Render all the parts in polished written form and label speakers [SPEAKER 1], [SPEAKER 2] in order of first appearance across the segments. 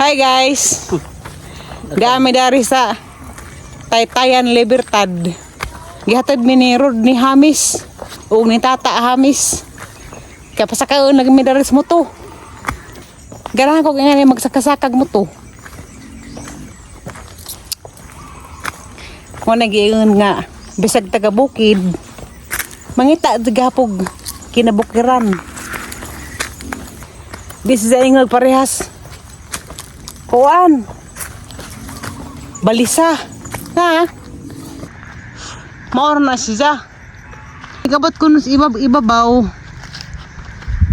[SPEAKER 1] Hi guys. Gami dari sa Taytayan Libertad. Gihatod mi ni Rodney Hamis ug ni Tata Hamis. Kaya pasakaon nagmi dari sa moto. Ganahan ko nga magsakasakag moto. Mo nagiingon nga bisag taga bukid. Mangita gapog kinabukiran. This is ingog parehas. Kuan. Balisa. Ha? Maor na siya. Ikabot ko nus ibabaw.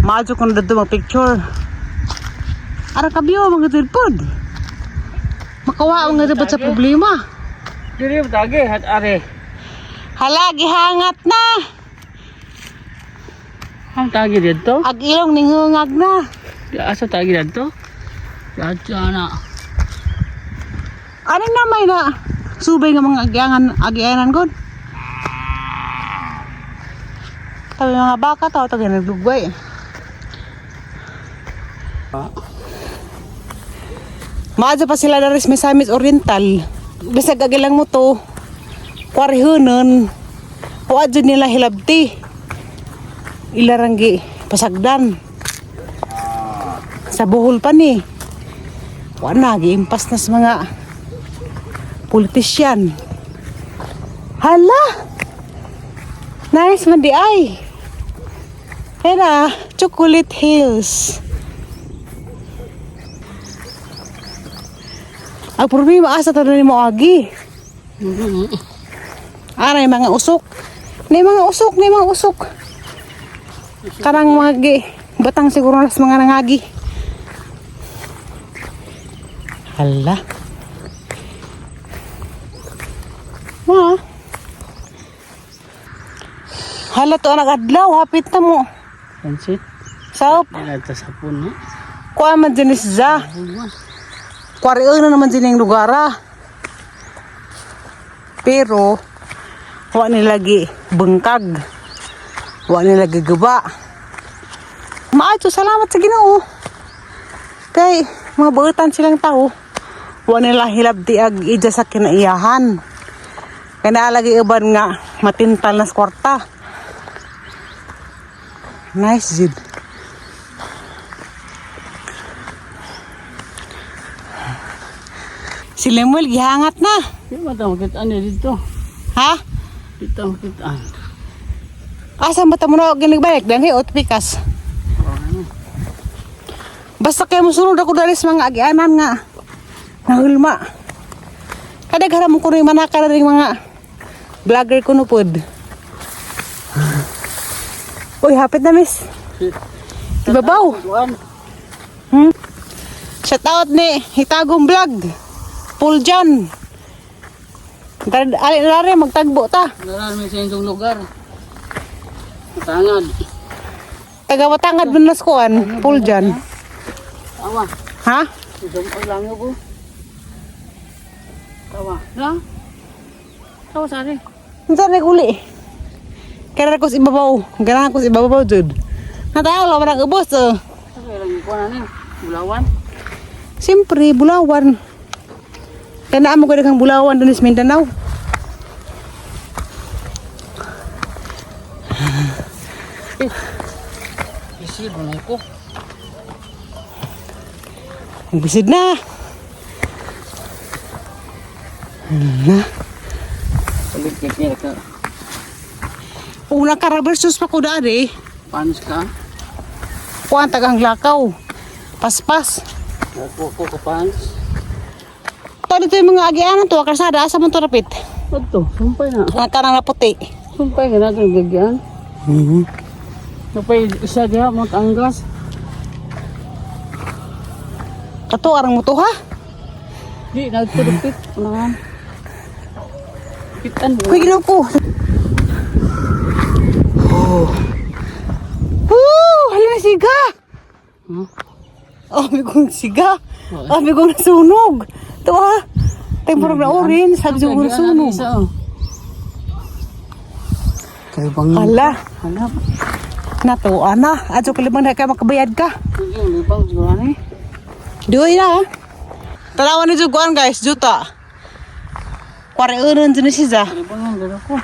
[SPEAKER 1] Maadyo ko na dito mag-picture. Ara kabiyo mga tilpod. Makawa nga dapat sa problema.
[SPEAKER 2] Dili tagi hat are.
[SPEAKER 1] Hala gihangat na.
[SPEAKER 2] Ang tagi dito?
[SPEAKER 1] Ag ilong ning hungag na.
[SPEAKER 2] Asa tagi dito? Dadya na.
[SPEAKER 1] Ano na may na subay nga mga agianan god. Tabi mga baka tao taga naglugway. Maadyo pa sila dari Misamis Oriental. Bisag agilang mo to. Kwarihunon. Waadyo nila hilabti. Ilaranggi pasagdan. Sa Bohol pa ni. Wana giimpas na sa mga politisyan. Hala! Nice man di ay. Hera, Chocolate Hills. Ang problema asa to ni mo agi. Aray mga usok. Ni mga usok. Karang mga batang siguro nas mga nangagi. Hala. Ma. Hala to anak adlaw hapit na mo.
[SPEAKER 2] Pansit.
[SPEAKER 1] Saup.
[SPEAKER 2] Ila ta sapon no.
[SPEAKER 1] Kuha man dinis za. Kuwari na naman din yung lugar pero wa nilagi bengkag. Wa nilagi gaba. Maayo salamat sa Ginoo. Kay mga bautan silang tao. Wa nila hilabti ag ija sa kinaiyahan. Kaya naalagi iban nga matintal na kwarta. Nice Zid. Si Lemuel gihangat na.
[SPEAKER 2] Di ba ta makita ani dito?
[SPEAKER 1] Ha?
[SPEAKER 2] Dito makita.
[SPEAKER 1] Asa ba tamo na ginigbalik dali ot pikas. Basta kay mosunod ako dali sa mga agianan nga nahulma. Kada gara mo kuno manaka ring mga vlogger kuno pod. Uy, hapit na miss. Ibabaw. Shout out ni Hitagong Vlog. Puljan. Ali magtagbo ta.
[SPEAKER 2] Naran mi sa inyong lugar. Tangad.
[SPEAKER 1] Taga Batangad Benas kuan, Puljan.
[SPEAKER 2] Awa.
[SPEAKER 1] Ha?
[SPEAKER 2] Isang lang ako. Tawa. Na? Tawa sari.
[SPEAKER 1] Unsa na uli? Kaya ko si ibabaw. Ganahan ko si ibabaw jud. Natayo lang man ubos.
[SPEAKER 2] Ano lang ko na ni? Bulawan.
[SPEAKER 1] Siyempre, Bulawan. Kaya naamo ko daghang Bulawan doon sa Mindanao.
[SPEAKER 2] Isir mo ko.
[SPEAKER 1] Bisid na.
[SPEAKER 2] Ulit kikir ka.
[SPEAKER 1] Una ka versus pa ko dari.
[SPEAKER 2] Panis ka.
[SPEAKER 1] Kuan tagang lakaw. Paspas.
[SPEAKER 2] Ako ko pans.
[SPEAKER 1] Tadi to yung mga agianan to, karsada asa man to rapit.
[SPEAKER 2] Ito, sumpay na.
[SPEAKER 1] Ang kanang na puti.
[SPEAKER 2] Sumpay ka natin gagyan. Napay isa diha mag-anggas.
[SPEAKER 1] Kato arang mo to ha?
[SPEAKER 2] Di, nagtulupit. Ulangan. Pitan.
[SPEAKER 1] Kuy ginaw ko. Oh. Hala na siga.
[SPEAKER 2] Huh?
[SPEAKER 1] Oh, may kong siga. Oh, may kong nasunog. Ito ha. Temporang na orange. Sabi sa kong nasunog.
[SPEAKER 2] Kaya bang...
[SPEAKER 1] Hala.
[SPEAKER 2] Hala.
[SPEAKER 1] Nato, ana. Adyo kalibang na kayo makabayad ka.
[SPEAKER 2] Yung libang siguro ni.
[SPEAKER 1] Doy na ha. Tanawan ni Juguan guys, juta. Kuwari unan dyan siya.
[SPEAKER 2] Libangan gano'n ko.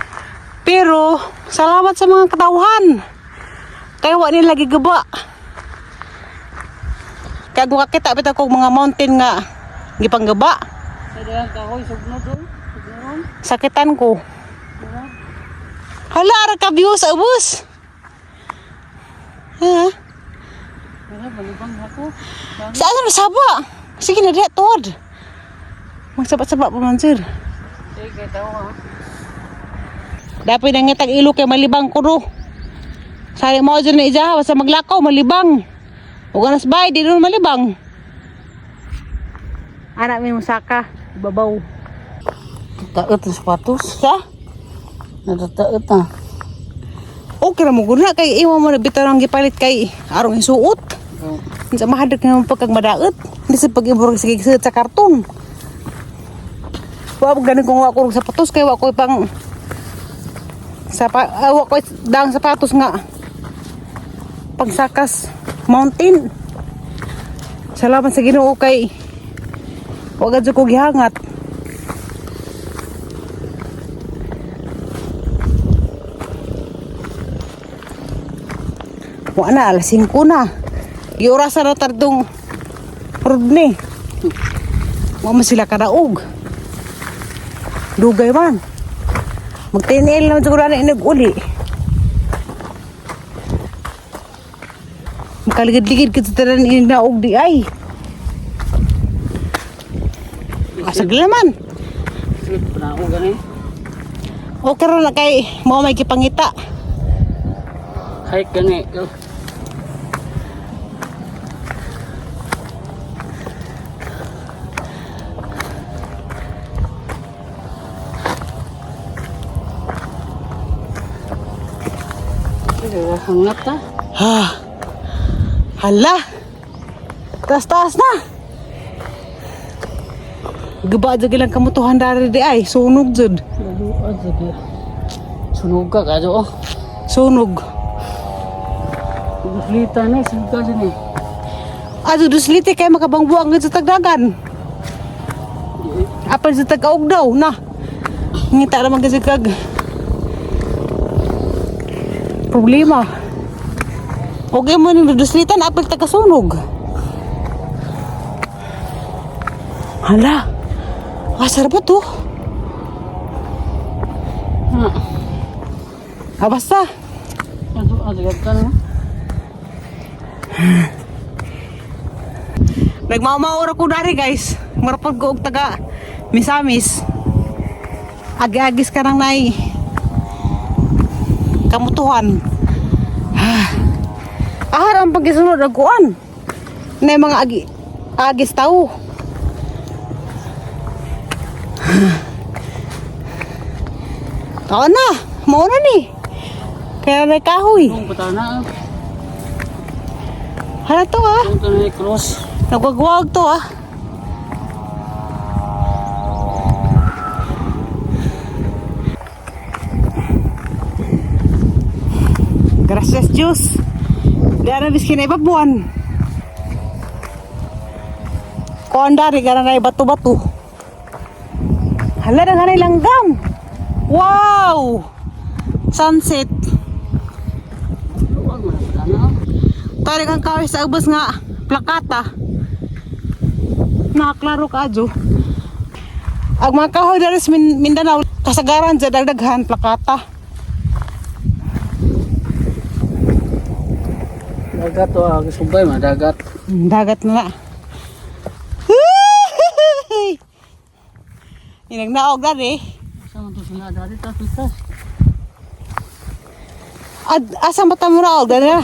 [SPEAKER 1] Pero, salamat sa mga katauhan. Kaya wa nila gigaba. Kaya kung kakita pita ko mga mountain nga gipanggaba.
[SPEAKER 2] Sa dalang kahoy, sugnod doon. Sugnoon.
[SPEAKER 1] Sakitan ko. Hala, ara ka view sa ubos. Ha?
[SPEAKER 2] Wala, balibang ako.
[SPEAKER 1] Saan na saba? Sige na diya, tuwad. Magsabat-sabat pa man, sir.
[SPEAKER 2] Sige, tao ha.
[SPEAKER 1] Dapat na ngitag ilo kay malibang ko ro. Sari mo dyan na ija, basta maglakaw, malibang. Huwag ka nasbay, di doon malibang. Anak may musaka, babaw.
[SPEAKER 2] Taot ang sapatos.
[SPEAKER 1] Sa?
[SPEAKER 2] Natataot na.
[SPEAKER 1] Okay na mo guna, kay iwa mo na bitaw ng gipalit kay arong isuot.
[SPEAKER 2] Oh.
[SPEAKER 1] Sa mahadag naman pagkag madaot. Hindi sa pag-iburog sa karton. Wala ganin kung wako sa sapatos, kay wako pang wako daang sapatos nga pagsakas mountain. Salamat sa Ginoo kay wag adyo ko gihangat. Wa na alas 5 na. Giurasan na tardong rodne. Wa man sila kadaog. Dugay man. Magtinil naman siguro na inag-uli. Makaligid-ligid ka sa tanan inaog di ay. Asag naman.
[SPEAKER 2] Sige, panao gani.
[SPEAKER 1] Okay rin na kay mo may kipangita.
[SPEAKER 2] Hike gani. Hangat na.
[SPEAKER 1] Ha. Hala. Taas-taas na. Gaba aja gilang kamutuhan dari di ay. Sunog jud.
[SPEAKER 2] Laluan sabi. Sunog ka kadyo oh.
[SPEAKER 1] Sunog.
[SPEAKER 2] Guslita na, sunog din eh.
[SPEAKER 1] Ajo dusliti kay makabangbuang sa tagdagan. Apa sa tagaog daw na. Ngita naman kasi kag problema. Okay mo nung duslitan apil tagasunog. Hala. Asar ba to? Basta.
[SPEAKER 2] Agad ka na.
[SPEAKER 1] Nagmamaura ko dari guys. Marapag ko og taga Misamis. Agi-agis ka nang nay kamutuhan. Ahar ang pagkisunod ang kuan. Na mga agis tao. Tao na. Mauna ni. Kaya may kahoy.
[SPEAKER 2] Kung patana.
[SPEAKER 1] Hala to ah.
[SPEAKER 2] Kung ito na cross.
[SPEAKER 1] Nagwagwag to ah. Gracias Diyos. Di na biskin na ibabuan. Kuan dari ka na bato-bato. Hala na nga langgam. Wow! Sunset.
[SPEAKER 2] Huwag mo na patana.
[SPEAKER 1] Tari kang kawis sa ubos nga plakata. Nakaklaro ka adyo. Ang mga kahoy dari sa Mindanao kasagaran sa dagdaghan plakata.
[SPEAKER 2] Dagat o, subay ma, dagat.
[SPEAKER 1] Dagat na na. Inagnaog na eh.
[SPEAKER 2] Saan ito sila dati, tas.
[SPEAKER 1] Asa mata mo na og na.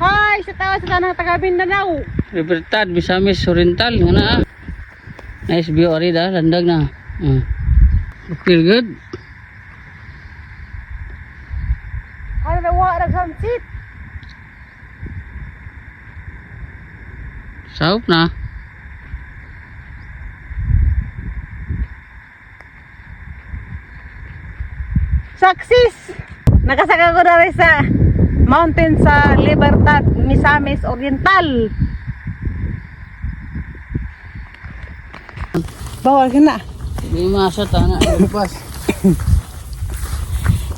[SPEAKER 1] Hi, sa tawa sa tanang taga Mindanao.
[SPEAKER 2] Libertad, Misamis, Oriental, nga na. Nice view, ari da, landag na. Feel good.
[SPEAKER 1] Ano na wa sunset?
[SPEAKER 2] Saup na.
[SPEAKER 1] Success! Nakasaka ko na rin sa mountain sa Libertad, Misamis Oriental. Bawal ka na.
[SPEAKER 2] Di masa tanah lepas.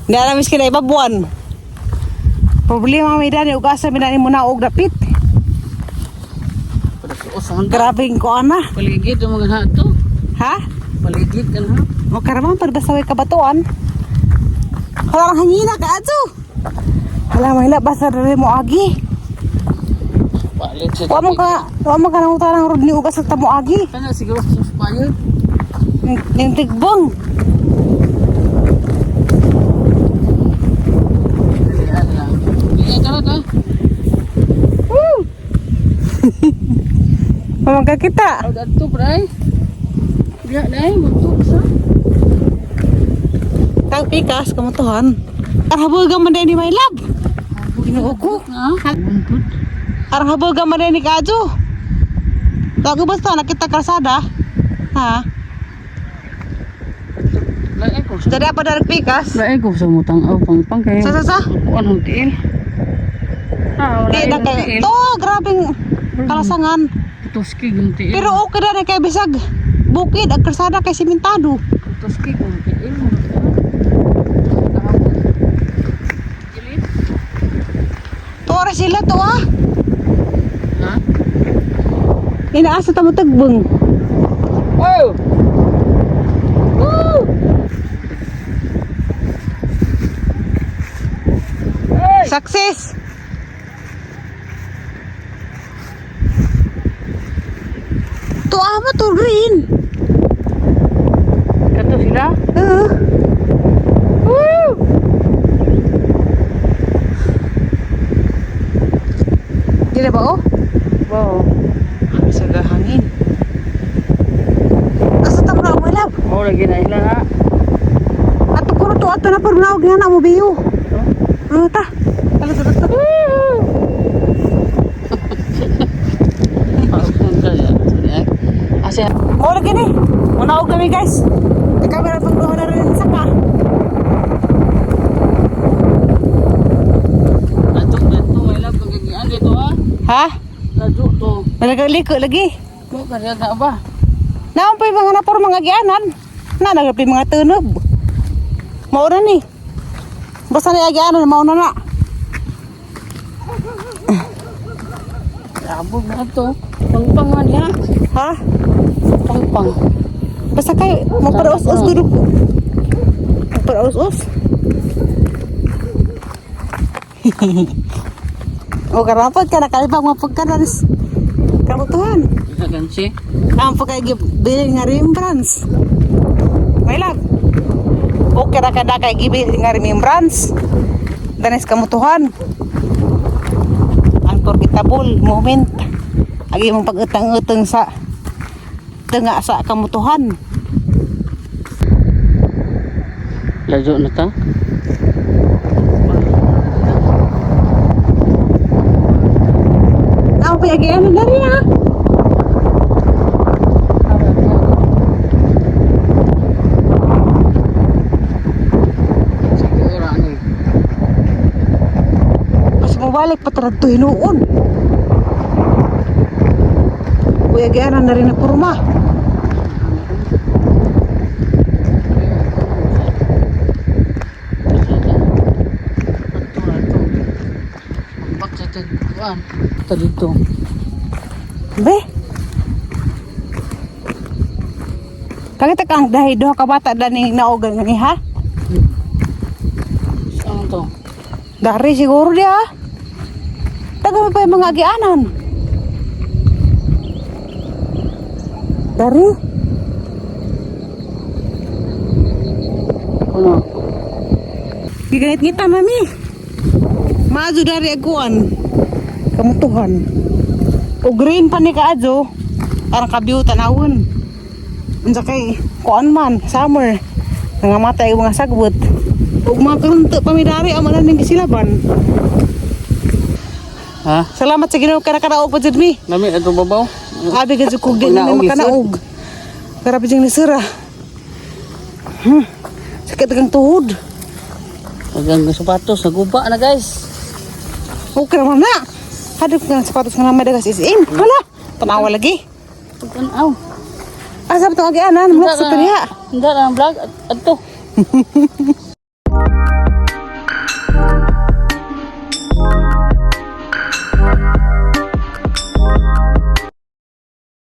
[SPEAKER 1] Hindi alam miskin na ibabuan. Problema may dani, ugasa may dani mo na og dapit. Grabing ko ana.
[SPEAKER 2] Paligid ang mga hato.
[SPEAKER 1] Ha?
[SPEAKER 2] Paligid kan ha.
[SPEAKER 1] O karaman, pagbasaway kabatuan. Halang hangina ka ato. Halang mahila, basta rin mo agi.
[SPEAKER 2] Palit sa
[SPEAKER 1] Huwag mo ka nang utarang rod ni ugas at tamo agi.
[SPEAKER 2] Kana siguro sa payo.
[SPEAKER 1] Yung tigbong.
[SPEAKER 2] Dilihan lang. Dilihan ka ka.
[SPEAKER 1] Woo! Mamagka kita.
[SPEAKER 2] Aw dato pray. Dia dai bentuk sa.
[SPEAKER 1] Kang pikas, kamutuhan. Arhabol ka man din ni my love. Ginoo ko.
[SPEAKER 2] Ha? Buntut.
[SPEAKER 1] Arhabol ka man din ni Kajo. Tago basta nakita kalsada. Ha?
[SPEAKER 2] Lai ko.
[SPEAKER 1] Jadi apa dari pikas?
[SPEAKER 2] Lai ko sa mutang aw pang kay.
[SPEAKER 1] Sa.
[SPEAKER 2] Kuan ang tiil. Ah,
[SPEAKER 1] Di na kay. To, grabing kalasangan.
[SPEAKER 2] Tuski yung tiil.
[SPEAKER 1] Pero okay na kay bisag. Bukid ang kalsada kay simentado.
[SPEAKER 2] Tuski yung tiil.
[SPEAKER 1] To ora sila to ah.
[SPEAKER 2] Ha?
[SPEAKER 1] Inaasa ta mo tagbeng.
[SPEAKER 2] Oh!
[SPEAKER 1] Woo! Success. To ama to green.
[SPEAKER 2] Kato sila?
[SPEAKER 1] Woo! Dili ba oh?
[SPEAKER 2] Wow.
[SPEAKER 1] Bisa hangin. Asa ta mo mo lab?
[SPEAKER 2] Oh, lagi na ilan ha?
[SPEAKER 1] Ato ko to ato na pernawag nga na mo biyo. Ano ta? Tala ta.
[SPEAKER 2] Asya.
[SPEAKER 1] Mo lagi ni. Munawag kami guys. Di kamera pagduha na rin sa ka.
[SPEAKER 2] Lajuk dito, may lab kang gagian dito ha?
[SPEAKER 1] Ha?
[SPEAKER 2] Lajuk to.
[SPEAKER 1] Nagaliko lagi.
[SPEAKER 2] Kung kaya na ba?
[SPEAKER 1] Naon pa mga napor mga gianan. Na nagapi mga tunob. Mao na ni. Basta ni agianan mao na na.
[SPEAKER 2] Abog na to. Pangpang man ha?
[SPEAKER 1] Ha?
[SPEAKER 2] Pangpang.
[SPEAKER 1] Basta kay magparaos-os duduk. Magparaos-os. O karapad ka nakalibang mapagkadaris. Kamutuhan.
[SPEAKER 2] Isa gansi.
[SPEAKER 1] Ang pagkagibili nga Rembrandts. May love. O kira kada kay gibili nga Rembrandts. Danis kamutuhan. Unforgettable moment. Agi mong pag-utang-utang sa tengah sa kamutuhan.
[SPEAKER 2] Lajuk na ta.
[SPEAKER 1] Ako pag ano dari ha?
[SPEAKER 2] Sige orang ni.
[SPEAKER 1] Mas mabalik pa taragto hinuon. Kuya Giana na rin na kurma.
[SPEAKER 2] Ito dito.
[SPEAKER 1] Be? Kagita kang dahil doha ka bata da ni naogan ni ha?
[SPEAKER 2] Saan to?
[SPEAKER 1] Dari siguro dia. Taga pa yung mga agianan. Dari?
[SPEAKER 2] Ano?
[SPEAKER 1] Giganit-ngita mami. Maazo dari aguan. Kamutuhan. O green pa ni kaadyo. Parang kabiyo tanawon. Unsa kay kuan man summer. Nangamatay ang mga sagbot. Ug mga karunto pamidari ang mga ning gisilaban.
[SPEAKER 2] Ha?
[SPEAKER 1] Salamat sa Ginoo kana kadaog pa jud mi.
[SPEAKER 2] Lami ato babaw.
[SPEAKER 1] Abi ka jud kog di na
[SPEAKER 2] Kinaog,
[SPEAKER 1] makanaog. Grabe jing nisira. Sakit kang tuhod.
[SPEAKER 2] Agang sapatos naguba na guys.
[SPEAKER 1] Okay naman na. Hadap ka ng sapatos nga naman dagas isim. Hala, tanawa lagi.
[SPEAKER 2] Pagkanaw.
[SPEAKER 1] Asa ba itong agianan? Mga sa taliha.
[SPEAKER 2] Hindi na vlog. Ato.